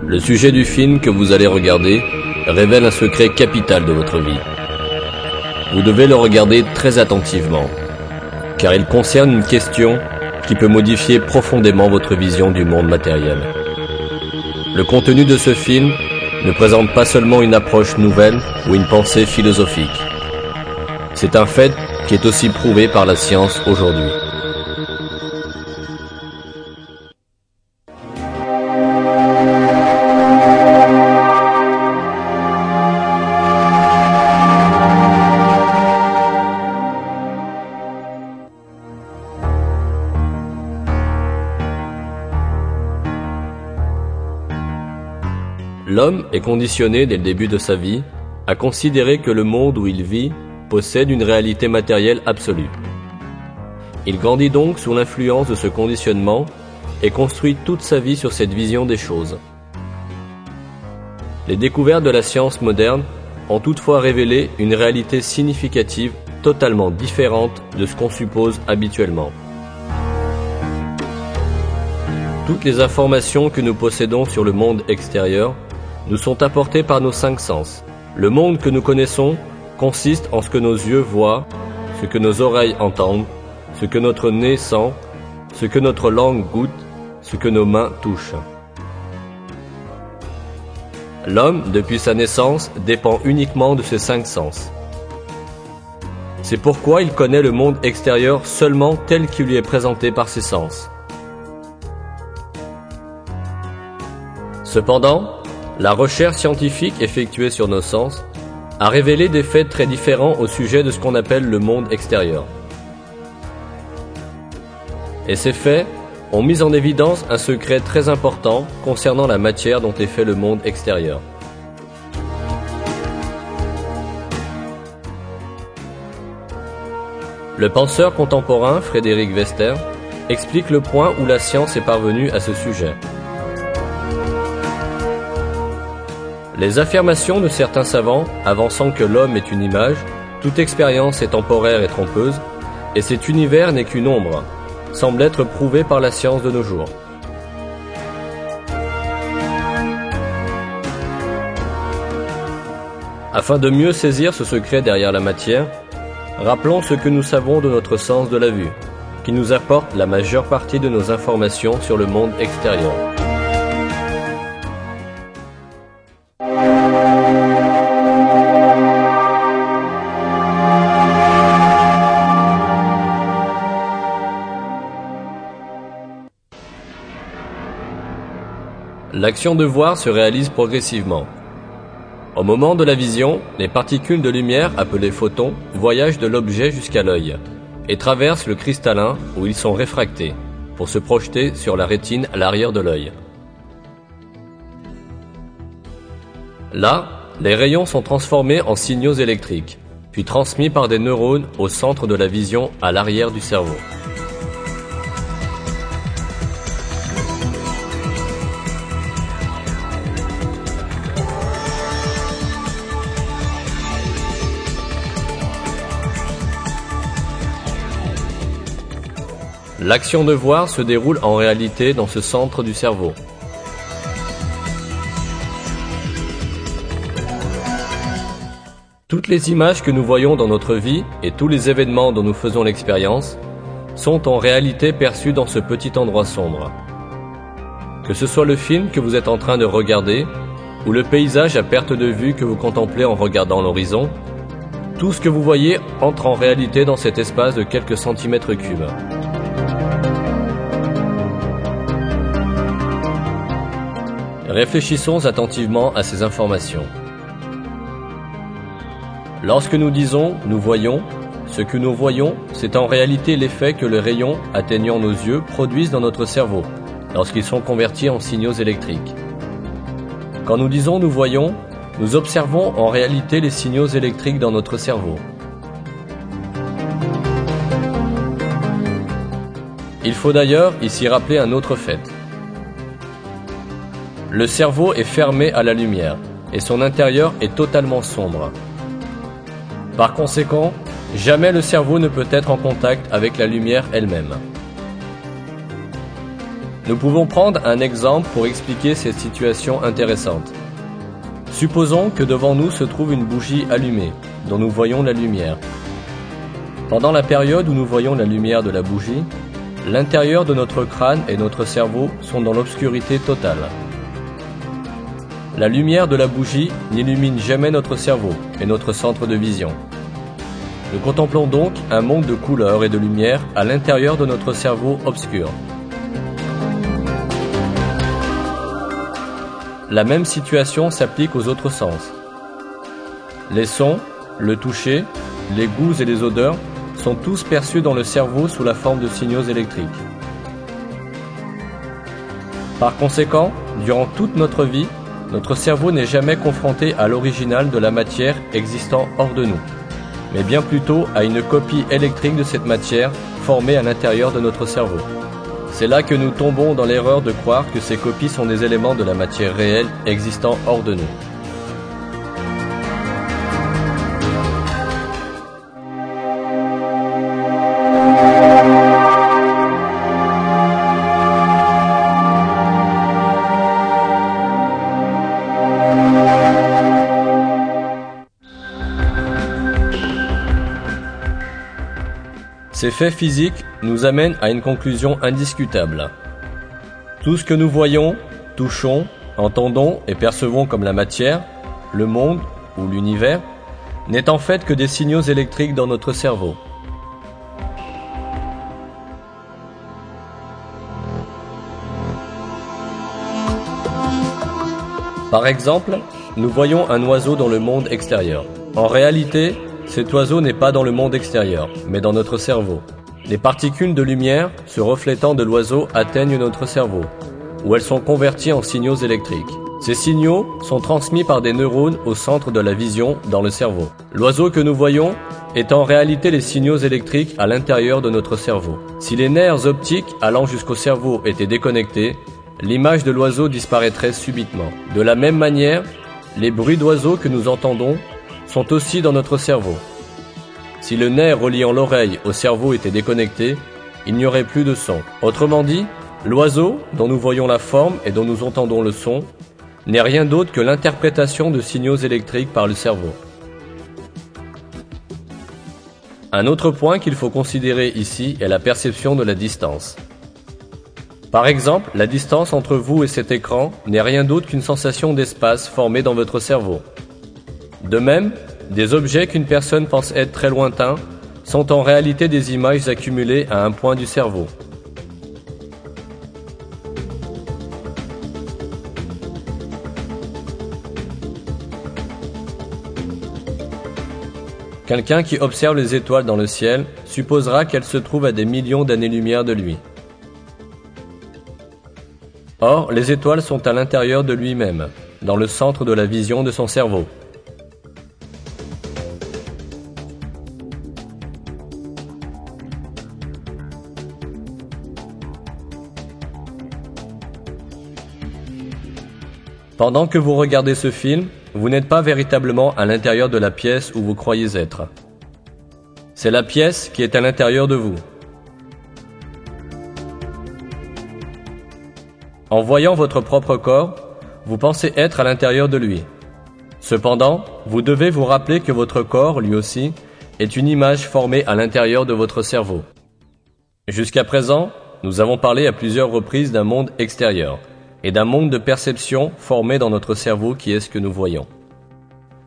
Le sujet du film que vous allez regarder révèle un secret capital de votre vie. Vous devez le regarder très attentivement, car il concerne une question qui peut modifier profondément votre vision du monde matériel. Le contenu de ce film ne présente pas seulement une approche nouvelle ou une pensée philosophique. C'est un fait qui est aussi prouvé par la science aujourd'hui. L'homme est conditionné dès le début de sa vie à considérer que le monde où il vit possède une réalité matérielle absolue. Il grandit donc sous l'influence de ce conditionnement et construit toute sa vie sur cette vision des choses. Les découvertes de la science moderne ont toutefois révélé une réalité significative totalement différente de ce qu'on suppose habituellement. Toutes les informations que nous possédons sur le monde extérieur nous sont apportées par nos 5 sens. Le monde que nous connaissons consiste en ce que nos yeux voient, ce que nos oreilles entendent, ce que notre nez sent, ce que notre langue goûte, ce que nos mains touchent. L'homme, depuis sa naissance, dépend uniquement de ces 5 sens. C'est pourquoi il connaît le monde extérieur seulement tel qu'il lui est présenté par ses sens. Cependant, la recherche scientifique effectuée sur nos sens a révélé des faits très différents au sujet de ce qu'on appelle le monde extérieur. Et ces faits ont mis en évidence un secret très important concernant la matière dont est fait le monde extérieur. Le penseur contemporain Frédéric Vester explique le point où la science est parvenue à ce sujet. Les affirmations de certains savants avançant que l'homme est une image, toute expérience est temporaire et trompeuse, et cet univers n'est qu'une ombre, semblent être prouvées par la science de nos jours. Afin de mieux saisir ce secret derrière la matière, rappelons ce que nous savons de notre sens de la vue, qui nous apporte la majeure partie de nos informations sur le monde extérieur. L'action de voir se réalise progressivement. Au moment de la vision, les particules de lumière, appelées photons, voyagent de l'objet jusqu'à l'œil et traversent le cristallin où ils sont réfractés pour se projeter sur la rétine à l'arrière de l'œil. Là, les rayons sont transformés en signaux électriques, puis transmis par des neurones au centre de la vision à l'arrière du cerveau. L'action de voir se déroule en réalité dans ce centre du cerveau. Toutes les images que nous voyons dans notre vie et tous les événements dont nous faisons l'expérience sont en réalité perçus dans ce petit endroit sombre. Que ce soit le film que vous êtes en train de regarder ou le paysage à perte de vue que vous contemplez en regardant l'horizon, tout ce que vous voyez entre en réalité dans cet espace de quelques centimètres cubes. Réfléchissons attentivement à ces informations. Lorsque nous disons « nous voyons », ce que nous voyons, c'est en réalité l'effet que les rayons atteignant nos yeux produisent dans notre cerveau, lorsqu'ils sont convertis en signaux électriques. Quand nous disons « nous voyons », nous observons en réalité les signaux électriques dans notre cerveau. Il faut d'ailleurs ici rappeler un autre fait. Le cerveau est fermé à la lumière et son intérieur est totalement sombre. Par conséquent, jamais le cerveau ne peut être en contact avec la lumière elle-même. Nous pouvons prendre un exemple pour expliquer cette situation intéressante. Supposons que devant nous se trouve une bougie allumée, dont nous voyons la lumière. Pendant la période où nous voyons la lumière de la bougie, l'intérieur de notre crâne et notre cerveau sont dans l'obscurité totale. La lumière de la bougie n'illumine jamais notre cerveau et notre centre de vision. Nous contemplons donc un monde de couleurs et de lumière à l'intérieur de notre cerveau obscur. La même situation s'applique aux autres sens. Les sons, le toucher, les goûts et les odeurs sont tous perçus dans le cerveau sous la forme de signaux électriques. Par conséquent, durant toute notre vie, notre cerveau n'est jamais confronté à l'original de la matière existant hors de nous, mais bien plutôt à une copie électrique de cette matière formée à l'intérieur de notre cerveau. C'est là que nous tombons dans l'erreur de croire que ces copies sont des éléments de la matière réelle existant hors de nous. Ces faits physiques nous amènent à une conclusion indiscutable. Tout ce que nous voyons, touchons, entendons et percevons comme la matière, le monde ou l'univers, n'est en fait que des signaux électriques dans notre cerveau. Par exemple, nous voyons un oiseau dans le monde extérieur. En réalité, cet oiseau n'est pas dans le monde extérieur, mais dans notre cerveau. Les particules de lumière se reflétant de l'oiseau atteignent notre cerveau, où elles sont converties en signaux électriques. Ces signaux sont transmis par des neurones au centre de la vision dans le cerveau. L'oiseau que nous voyons est en réalité les signaux électriques à l'intérieur de notre cerveau. Si les nerfs optiques allant jusqu'au cerveau étaient déconnectés, l'image de l'oiseau disparaîtrait subitement. De la même manière, les bruits d'oiseaux que nous entendons sont aussi dans notre cerveau. Si le nerf reliant l'oreille au cerveau était déconnecté, il n'y aurait plus de son. Autrement dit, l'oiseau, dont nous voyons la forme et dont nous entendons le son, n'est rien d'autre que l'interprétation de signaux électriques par le cerveau. Un autre point qu'il faut considérer ici est la perception de la distance. Par exemple, la distance entre vous et cet écran n'est rien d'autre qu'une sensation d'espace formée dans votre cerveau. De même, des objets qu'une personne pense être très lointains sont en réalité des images accumulées à un point du cerveau. Quelqu'un qui observe les étoiles dans le ciel supposera qu'elles se trouvent à des millions d'années-lumière de lui. Or, les étoiles sont à l'intérieur de lui-même, dans le centre de la vision de son cerveau. Pendant que vous regardez ce film, vous n'êtes pas véritablement à l'intérieur de la pièce où vous croyez être. C'est la pièce qui est à l'intérieur de vous. En voyant votre propre corps, vous pensez être à l'intérieur de lui. Cependant, vous devez vous rappeler que votre corps, lui aussi, est une image formée à l'intérieur de votre cerveau. Jusqu'à présent, nous avons parlé à plusieurs reprises d'un monde extérieur et d'un monde de perception formé dans notre cerveau qui est ce que nous voyons.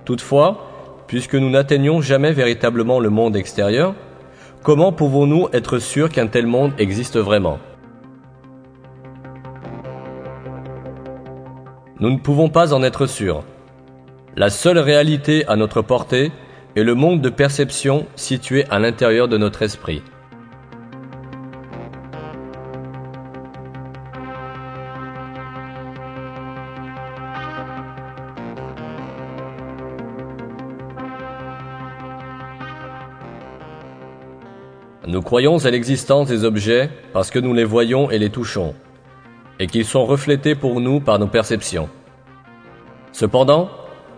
Toutefois, puisque nous n'atteignons jamais véritablement le monde extérieur, comment pouvons-nous être sûrs qu'un tel monde existe vraiment ? Nous ne pouvons pas en être sûrs. La seule réalité à notre portée est le monde de perception situé à l'intérieur de notre esprit. Nous croyons à l'existence des objets parce que nous les voyons et les touchons, et qu'ils sont reflétés pour nous par nos perceptions. Cependant,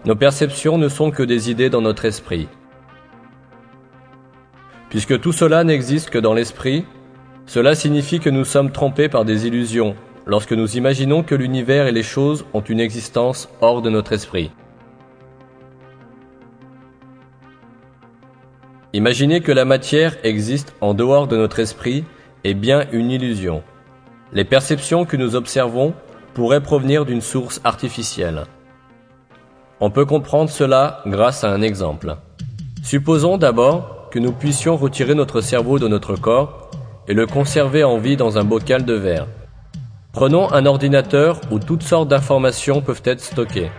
nos perceptions ne sont que des idées dans notre esprit. Puisque tout cela n'existe que dans l'esprit, cela signifie que nous sommes trompés par des illusions lorsque nous imaginons que l'univers et les choses ont une existence hors de notre esprit. Imaginer que la matière existe en dehors de notre esprit est bien une illusion. Les perceptions que nous observons pourraient provenir d'une source artificielle. On peut comprendre cela grâce à un exemple. Supposons d'abord que nous puissions retirer notre cerveau de notre corps et le conserver en vie dans un bocal de verre. Prenons un ordinateur où toutes sortes d'informations peuvent être stockées.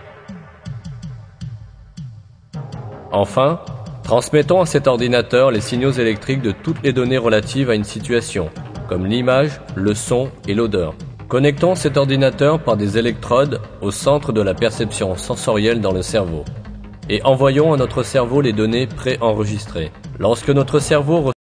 Enfin, transmettons à cet ordinateur les signaux électriques de toutes les données relatives à une situation, comme l'image, le son et l'odeur. Connectons cet ordinateur par des électrodes au centre de la perception sensorielle dans le cerveau et envoyons à notre cerveau les données préenregistrées. Lorsque notre cerveau